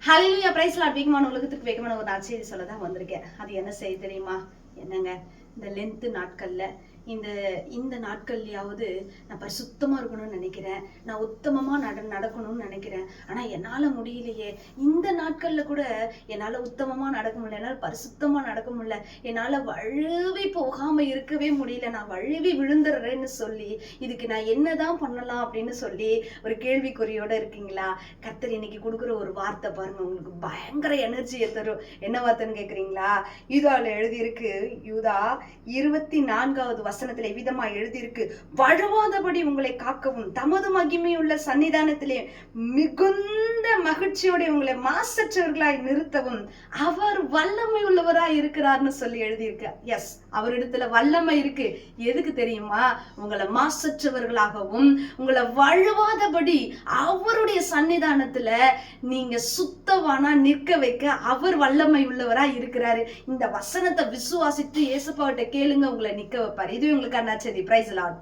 ஹல்லேலூயா price Lord. வேகமான உலகத்துக்கு வேகமான ஒரு நற்செய்தி சொல்ல தான் வந்திருக்கேன். அது என்ன செய்ய தெரியுமா? என்னங்க, இந்த லென்த் நாட்கள்ல இந்த இந்த நாட்கள்லயாவது நான் பரிசுத்தமா இருக்கணும்னு நினைக்கிறேன், நான் உத்தமமா நடக்கணும்னு நினைக்கிறேன். ஆனா என்னால முடியலையே. இந்த நாட்கள்ல கூட என்னால உத்தமமா நடக்க முடியல, என்னால பரிசுத்தமா நடக்க முடியல, என்னால வழுவி போகாம இருக்கவே முடியல, நான் வழுவி விழுந்துடுறேன்னு சொல்லி இதுக்கு நான் என்னதான் பண்ணலாம் அப்படின்னு சொல்லி ஒரு கேள்விக்குறியோட இருக்கீங்களா? கர்த்தர் இன்னைக்கு கொடுக்குற ஒரு வார்த்தை பாருங்க, உங்களுக்கு பயங்கர எனர்ஜியை தரும். என்ன வார்த்தைன்னு கேக்குறீங்களா? யூதால எழுதியிருக்கு. யூதா 24வது வசனத்திலே விதமா எழுதியிருக்கு, வழுவாதபடி உங்களை காக்கவும் தமது மகிமையுள்ள சன்னிதானத்திலே மிகுந்த மகிழ்ச்சியோட உங்களை மாசற்றவர்களாய் நிறுத்தவும் அவர் வல்லமை உள்ளவராய் இருக்கிறார்னு சொல்லி எழுதியிருக்கு. எஸ், அவரிடத்துல வல்லமை இருக்கு. எதுக்கு தெரியுமா? உங்களை மாசற்றவர்களாகவும் உங்களை வழுவாதபடி அவருடைய சன்னிதானத்துல நீங்க சுத்தவானா நிற்க வைக்க அவர் வல்லமை உள்ளவரா இருக்கிறாரு. இந்த வசனத்தை விசுவாசித்து இயேசுப்பாவிட்ட கேளுங்க, உங்களை நிக்க வைப்பாரு. இது உங்களுக்கு நற்செய்தி. Praise the Lord.